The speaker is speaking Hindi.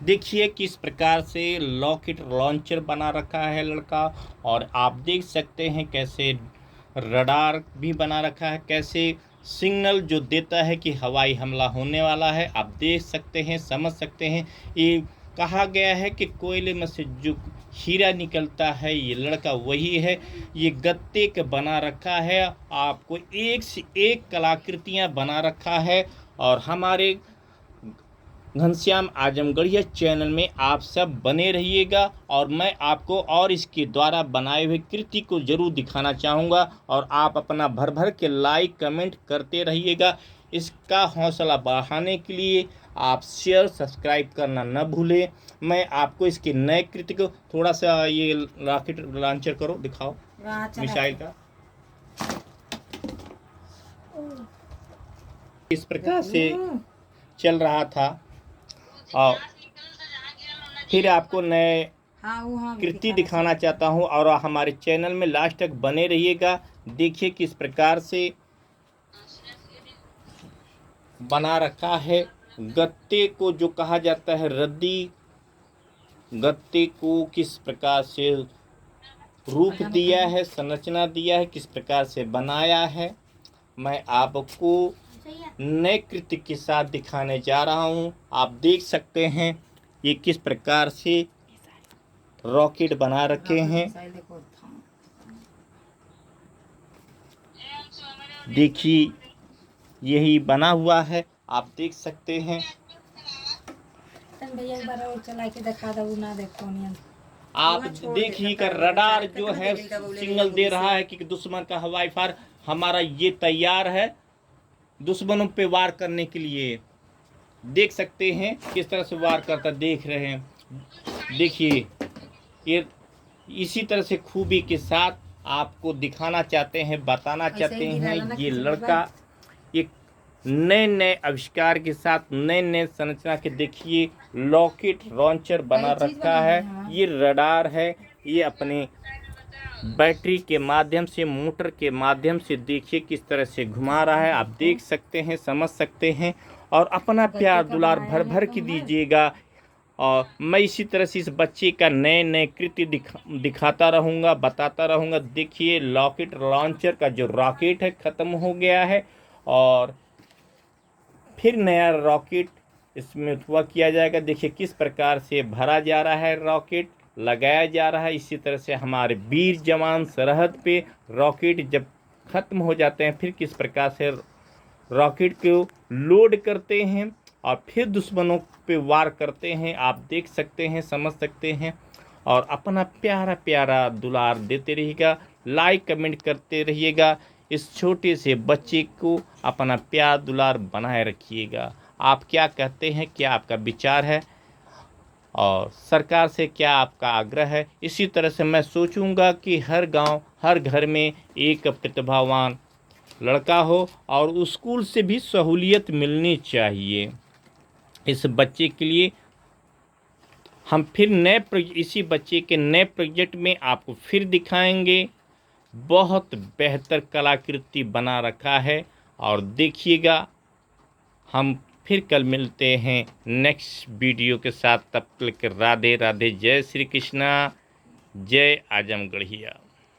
देखिए किस प्रकार से रॉकेट लॉन्चर बना रखा है लड़का। और आप देख सकते हैं कैसे रडार भी बना रखा है, कैसे सिग्नल जो देता है कि हवाई हमला होने वाला है। आप देख सकते हैं, समझ सकते हैं। ये कहा गया है कि कोयले में से जो हीरा निकलता है ये लड़का वही है। ये गत्ते का बना रखा है, आपको एक से एक कलाकृतियां बना रखा है। और हमारे घनश्याम आजमगढ़िया चैनल में आप सब बने रहिएगा और मैं आपको और इसके द्वारा बनाए हुए कृति को जरूर दिखाना चाहूँगा। और आप अपना भर भर के लाइक कमेंट करते रहिएगा। इसका हौसला बढ़ाने के लिए आप शेयर सब्सक्राइब करना न भूलें। मैं आपको इसके नए कृति को थोड़ा सा ये रॉकेट लॉन्चर करो, दिखाओ मिसाइल का। इस प्रकार से चल रहा था। और फिर आपको नए कृति दिखाना चाहता हूं और हमारे चैनल में लास्ट तक बने रहिएगा। देखिए किस प्रकार से बना रखा है। गत्ते को जो कहा जाता है रद्दी, गत्ते को किस प्रकार से रूप दिया है, संरचना दिया है, किस प्रकार से बनाया है, मैं आपको नए कृति के साथ दिखाने जा रहा हूं। आप देख सकते हैं ये किस प्रकार से रॉकेट बना रखे हैं। देखिए यही बना हुआ है, आप देख सकते हैं। आप देखिए का रडार जो है सिग्नल दे रहा है कि दुश्मन का हवाई फायर हमारा ये तैयार है दुश्मनों पे वार करने के लिए। देख सकते हैं किस तरह से वार करता, देख रहे हैं। देखिए ये इसी तरह से खूबी के साथ आपको दिखाना चाहते हैं, बताना चाहते हैं। ये लड़का एक नए नए आविष्कार के साथ नए नए संरचना के देखिए रॉकेट लॉन्चर बना रखा है। ये रडार है, ये अपने बैटरी के माध्यम से, मोटर के माध्यम से देखिए किस तरह से घुमा रहा है। आप देख सकते हैं, समझ सकते हैं। और अपना प्यार दुलार भर भर के दीजिएगा। और मैं इसी तरह से इस बच्चे का नए नए कृति दिखाता रहूँगा, बताता रहूँगा। देखिए रॉकेट लॉन्चर का जो रॉकेट है ख़त्म हो गया है और फिर नया रॉकेट इसमें उत्पन्न किया जाएगा। देखिए किस प्रकार से भरा जा रहा है, रॉकेट लगाया जा रहा है। इसी तरह से हमारे वीर जवान सरहद पे रॉकेट जब ख़त्म हो जाते हैं फिर किस प्रकार से रॉकेट को लोड करते हैं और फिर दुश्मनों पे वार करते हैं। आप देख सकते हैं, समझ सकते हैं। और अपना प्यारा प्यारा दुलार देते रहिएगा, लाइक कमेंट करते रहिएगा। इस छोटे से बच्चे को अपना प्यार दुलार बनाए रखिएगा। आप क्या कहते हैं, क्या आपका विचार है और सरकार से क्या आपका आग्रह है? इसी तरह से मैं सोचूंगा कि हर गांव हर घर में एक प्रतिभावान लड़का हो और स्कूल से भी सहूलियत मिलनी चाहिए इस बच्चे के लिए। हम फिर इसी बच्चे के नए प्रोजेक्ट में आपको फिर दिखाएंगे। बहुत बेहतर कलाकृति बना रखा है और देखिएगा। हम फिर कल मिलते हैं नेक्स्ट वीडियो के साथ। तब तक राधे राधे, जय श्री कृष्णा, जय आजमगढ़िया।